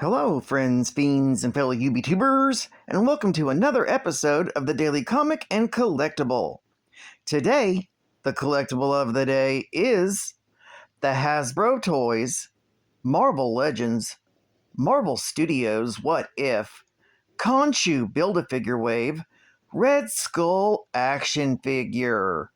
Hello, friends, fiends, and fellow UBTubers, and welcome to another episode of the Daily Comic and Collectible. Today, the collectible of the day is the HASBRO Toys, Marvel Legends, Marvel Studios What If, Khonshu Build-A-Figure Wave, Red Skull Action Figure.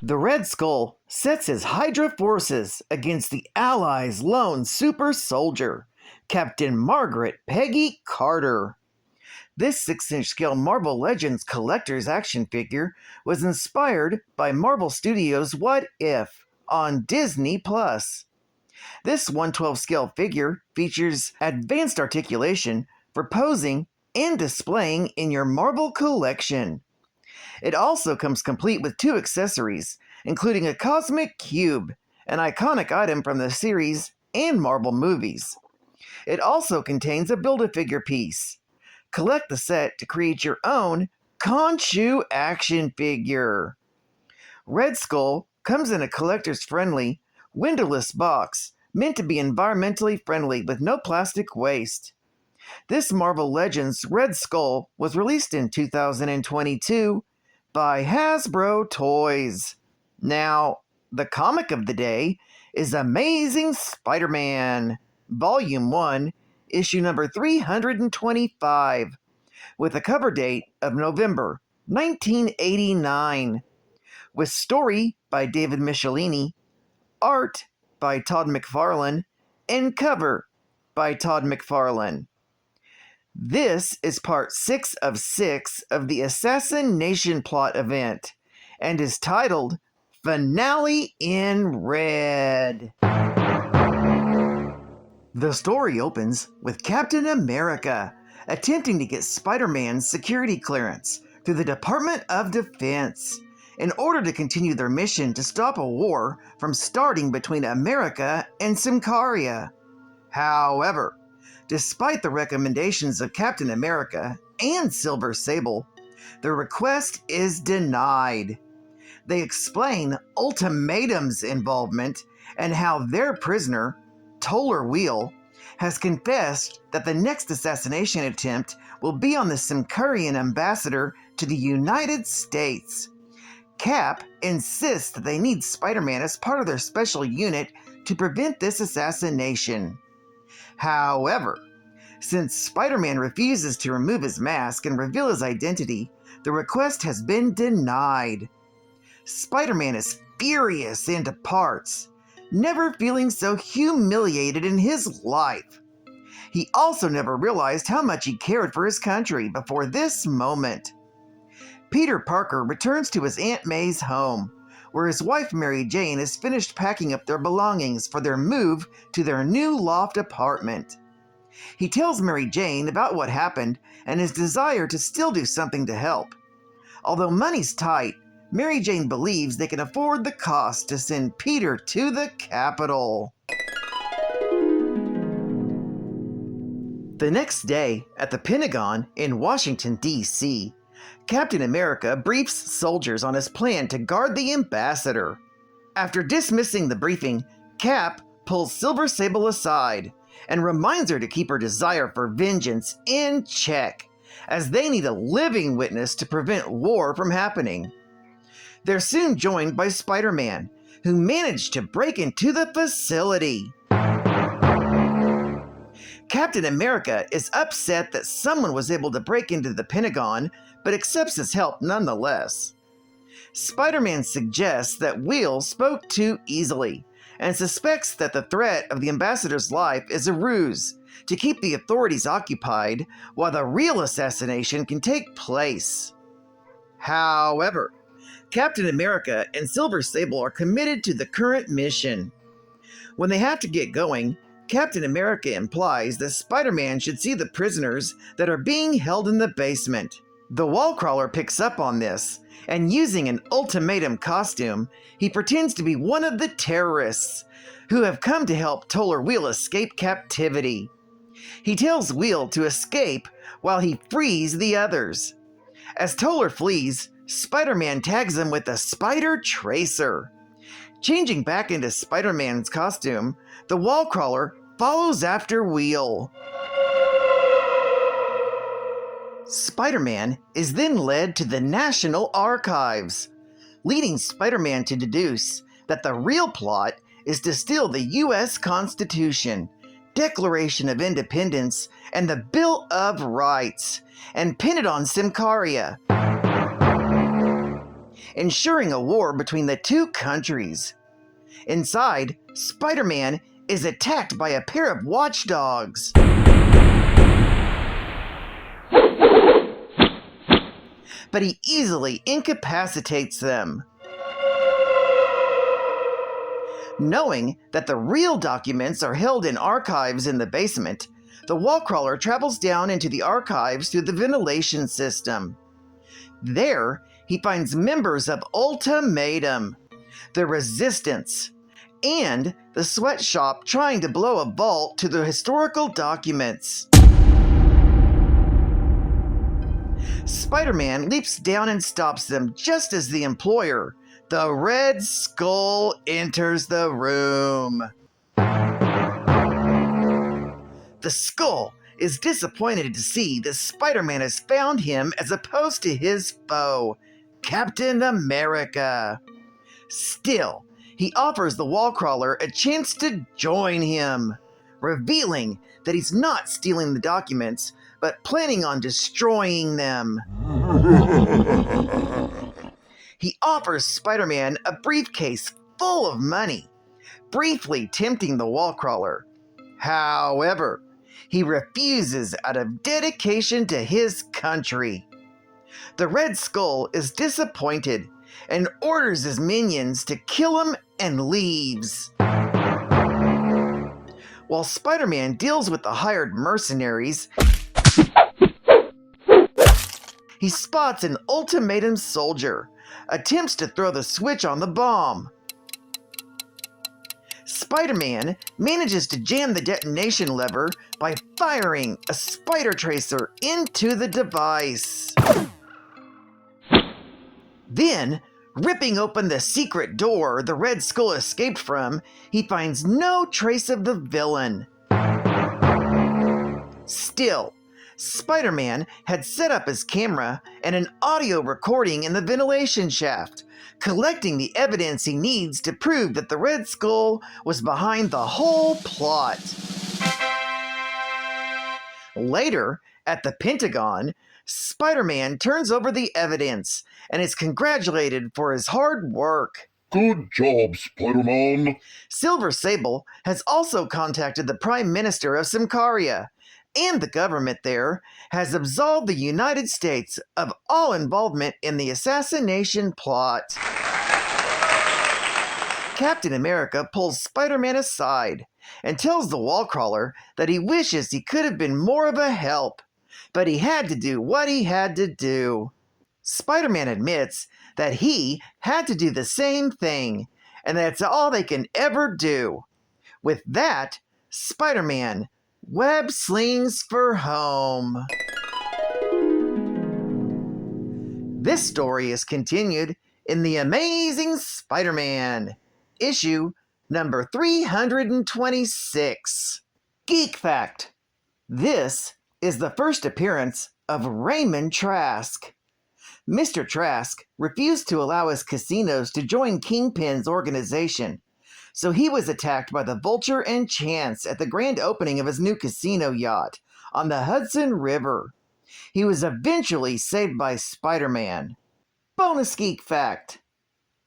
The Red Skull sets his Hydra forces against the Allies' lone super soldier, Captain Margaret Peggy Carter. This 6-inch scale Marvel Legends collector's action figure was inspired by Marvel Studios' What If on Disney+. This 1/12 scale figure features advanced articulation for posing and displaying in your Marvel collection. It also comes complete with 2 accessories, including a cosmic cube, an iconic item from the series and Marvel movies. It also contains a Build-A-Figure piece. Collect the set to create your own Khonshu action figure. Red Skull comes in a collector's-friendly, windowless box meant to be environmentally friendly with no plastic waste. This Marvel Legends Red Skull was released in 2022 by HASBRO Toys. Now, the comic of the day is Amazing Spider-Man, Volume 1, issue number 325, with a cover date of November 1989, with story by David Michelini, art by Todd McFarlane, and cover by Todd McFarlane. This is part 6 of 6 of the Assassination Plot event, and is titled Finale in Red. The story opens with Captain America attempting to get Spider-Man's security clearance through the Department of Defense in order to continue their mission to stop a war from starting between America and Symkaria. However, despite the recommendations of Captain America and Silver Sable, the request is denied. They explain Ultimatum's involvement and how their prisoner, Toller Wheel, has confessed that the next assassination attempt will be on the Symkarian ambassador to the United States. Cap insists that they need Spider-Man as part of their special unit to prevent this assassination. However, since Spider-Man refuses to remove his mask and reveal his identity, the request has been denied. Spider-Man is furious and departs, never feeling so humiliated in his life. He also never realized how much he cared for his country before this moment. Peter Parker returns to his Aunt May's home, where his wife Mary Jane has finished packing up their belongings for their move to their new loft apartment. He tells Mary Jane about what happened and his desire to still do something to help. Although money's tight, Mary Jane believes they can afford the cost to send Peter to the capital. The next day, at the Pentagon in Washington, D.C., Captain America briefs soldiers on his plan to guard the ambassador. After dismissing the briefing, Cap pulls Silver Sable aside and reminds her to keep her desire for vengeance in check, as they need a living witness to prevent war from happening. They're soon joined by Spider-Man, who managed to break into the facility. Captain America is upset that someone was able to break into the Pentagon, but accepts his help nonetheless. Spider-Man suggests that Will spoke too easily, and suspects that the threat of the ambassador's life is a ruse to keep the authorities occupied while the real assassination can take place. However, Captain America and Silver Sable are committed to the current mission. When they have to get going, Captain America implies that Spider-Man should see the prisoners that are being held in the basement. The Wallcrawler picks up on this, and using an ultimatum costume, he pretends to be one of the terrorists who have come to help Toller Wheel escape captivity. He tells Wheel to escape while he frees the others. As Toller flees, Spider-Man tags him with a spider tracer. Changing back into Spider-Man's costume, the wall crawler follows after Wheel. Spider-Man is then led to the National Archives, leading Spider-Man to deduce that the real plot is to steal the U.S. Constitution, Declaration of Independence, and the Bill of Rights, and pin it on Symkaria, ensuring a war between the two countries. Inside, Spider-Man is attacked by a pair of watchdogs. But he easily incapacitates them. Knowing that the real documents are held in archives in the basement, the wall crawler travels down into the archives through the ventilation system. There, he finds members of Ultimatum, the Resistance, and the sweatshop trying to blow a vault to the historical documents. Spider-Man leaps down and stops them just as the employer, the Red Skull, enters the room. The Skull is disappointed to see that Spider-Man has found him as opposed to his foe, Captain America. Still, he offers the wall crawler a chance to join him, revealing that he's not stealing the documents, but planning on destroying them. He offers Spider-Man a briefcase full of money, briefly tempting the wall crawler. However, he refuses out of dedication to his country. The Red Skull is disappointed and orders his minions to kill him and leaves. While Spider-Man deals with the hired mercenaries, he spots an Ultimatum soldier, attempts to throw the switch on the bomb. Spider-Man manages to jam the detonation lever by firing a spider tracer into the device. Then, ripping open the secret door the Red Skull escaped from, he finds no trace of the villain. Still, Spider-Man had set up his camera and an audio recording in the ventilation shaft, collecting the evidence he needs to prove that the Red Skull was behind the whole plot. Later, at the Pentagon, Spider-Man turns over the evidence and is congratulated for his hard work. Good job, Spider-Man. Silver Sable has also contacted the Prime Minister of Symkaria, and the government there has absolved the United States of all involvement in the assassination plot. Captain America pulls Spider-Man aside and tells the wall crawler that he wishes he could have been more of a help, but he had to do what he had to do. Spider-Man admits that he had to do the same thing, and that's all they can ever do. With that, Spider-Man web slings for home. This story is continued in The Amazing Spider-Man, issue number 326. Geek Fact. This is the first appearance of Raymond Trask. Mr. Trask refused to allow his casinos to join Kingpin's organization, so he was attacked by the Vulture and Chance at the grand opening of his new casino yacht on the Hudson River. He was eventually saved by Spider-Man. Bonus Geek Fact.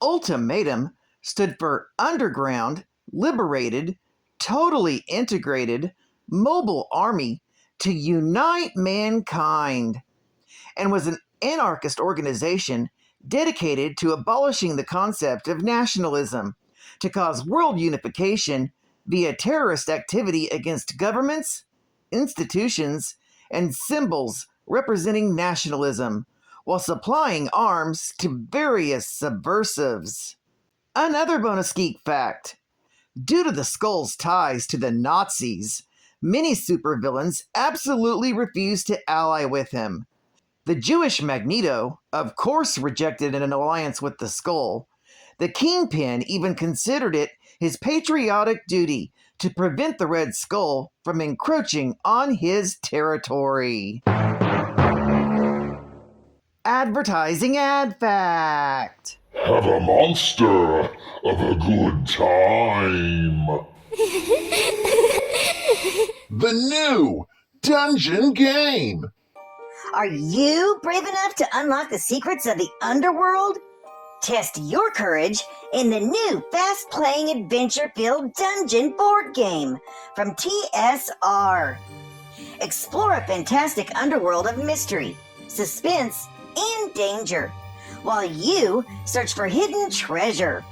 Ultimatum stood for Underground, Liberated, Totally Integrated, Mobile Army to Unite Mankind, and was an anarchist organization dedicated to abolishing the concept of nationalism, to cause world unification via terrorist activity against governments, institutions, and symbols representing nationalism, while supplying arms to various subversives. Another bonus geek fact. Due to the Skull's ties to the Nazis, many supervillains absolutely refused to ally with him. The Jewish Magneto, of course, rejected an alliance with the Skull. The Kingpin even considered it his patriotic duty to prevent the Red Skull from encroaching on his territory. Advertising ad fact. Have a monster of a good time. The new dungeon game. Are you brave enough to unlock the secrets of the underworld? Test your courage in the new fast-playing adventure-filled dungeon board game from TSR. Explore a fantastic underworld of mystery, suspense, and danger, while you search for hidden treasure.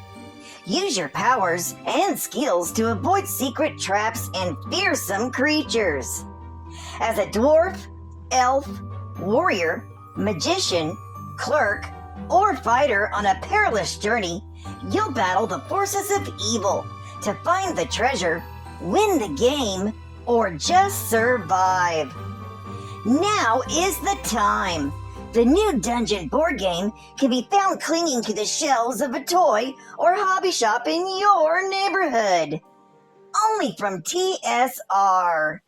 Use your powers and skills to avoid secret traps and fearsome creatures. As a dwarf, elf, warrior, magician, clerk, or fighter on a perilous journey, you'll battle the forces of evil to find the treasure, win the game, or just survive. Now is the time. The new dungeon board game can be found clinging to the shelves of a toy or hobby shop in your neighborhood. Only from TSR.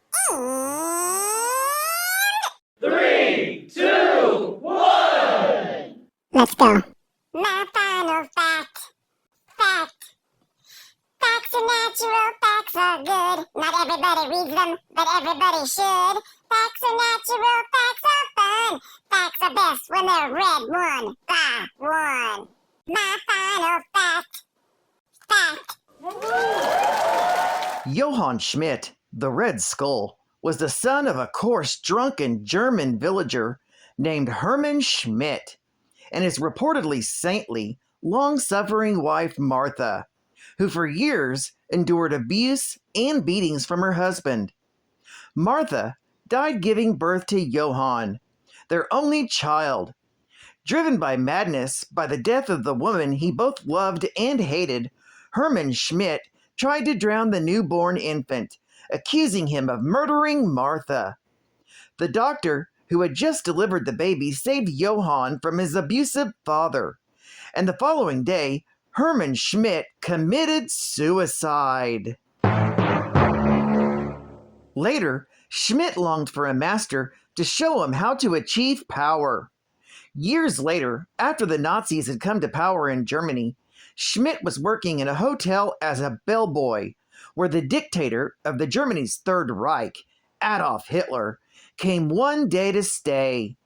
3, 2, 1! Let's go. My final fact. Facts are natural, facts are good. Not everybody reads them, but everybody should. Facts are natural, facts are fun. Facts are best when they're read one by one. My final fact. Johann Schmidt, the Red Skull, was the son of a coarse, drunken German villager named Hermann Schmidt and his reportedly saintly, long-suffering wife Martha, who for years endured abuse and beatings from her husband. Martha died giving birth to Johann, their only child. Driven by madness by the death of the woman he both loved and hated, Hermann Schmidt tried to drown the newborn infant, accusing him of murdering Martha. The doctor who had just delivered the baby saved Johann from his abusive father, and the following day, Hermann Schmidt committed suicide. Later, Schmidt longed for a master to show him how to achieve power. Years later, after the Nazis had come to power in Germany, Schmidt was working in a hotel as a bellboy, where the dictator of the Germany's Third Reich, Adolf Hitler, came one day to stay.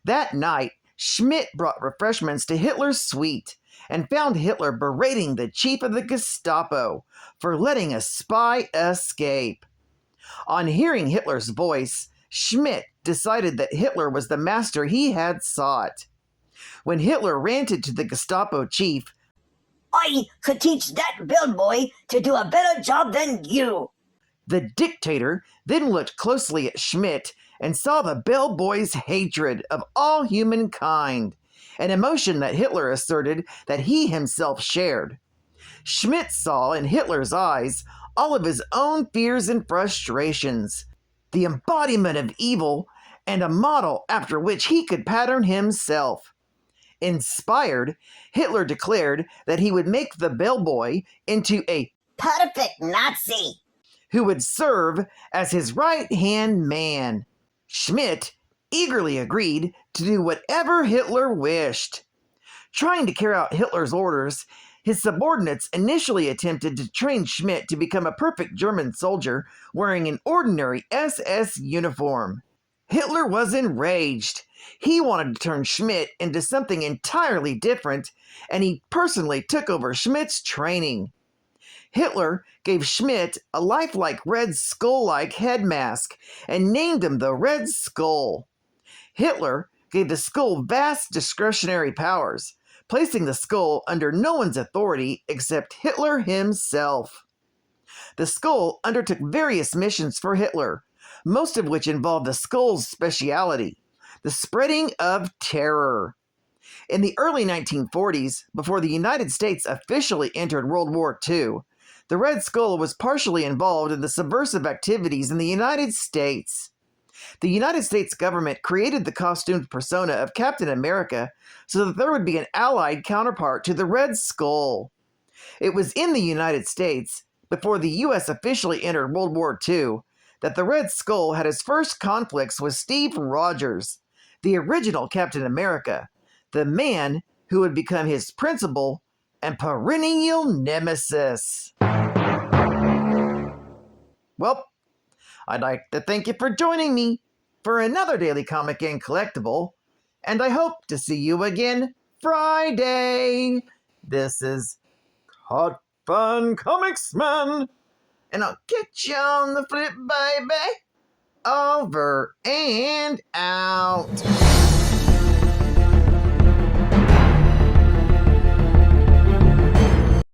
That night, Schmidt brought refreshments to Hitler's suite and found Hitler berating the chief of the Gestapo for letting a spy escape. On hearing Hitler's voice, Schmidt decided that Hitler was the master he had sought. When Hitler ranted to the Gestapo chief, I could teach that bellboy to do a better job than you. The dictator then looked closely at Schmidt and saw the bellboy's hatred of all humankind, an emotion that Hitler asserted that he himself shared. Schmidt saw in Hitler's eyes all of his own fears and frustrations, the embodiment of evil, and a model after which he could pattern himself. Inspired, Hitler declared that he would make the bellboy into a Perfect Nazi. who would serve as his right-hand man. Schmidt eagerly agreed to do whatever Hitler wished. Trying to carry out Hitler's orders, his subordinates initially attempted to train Schmidt to become a perfect German soldier wearing an ordinary SS uniform. Hitler was enraged. He wanted to turn Schmidt into something entirely different, and he personally took over Schmidt's training. Hitler gave Schmidt a lifelike Red Skull-like head mask and named him the Red Skull. Hitler gave the skull vast discretionary powers, placing the skull under no one's authority except Hitler himself. The skull undertook various missions for Hitler, most of which involved the skull's speciality, the spreading of terror. In the early 1940s, before the United States officially entered World War II, the Red Skull was partially involved in the subversive activities in the United States. The United States government created the costumed persona of Captain America so that there would be an allied counterpart to the Red Skull. It was in the United States, before the U.S. officially entered World War II, that the Red Skull had his first conflicts with Steve Rogers, the original Captain America, the man who would become his principal and perennial nemesis. Well, I'd like to thank you for joining me for another Daily Comic and Collectible, and I hope to see you again Friday. This is Hot Fun Comics Man, and I'll catch you on the flip, baby. Over and out.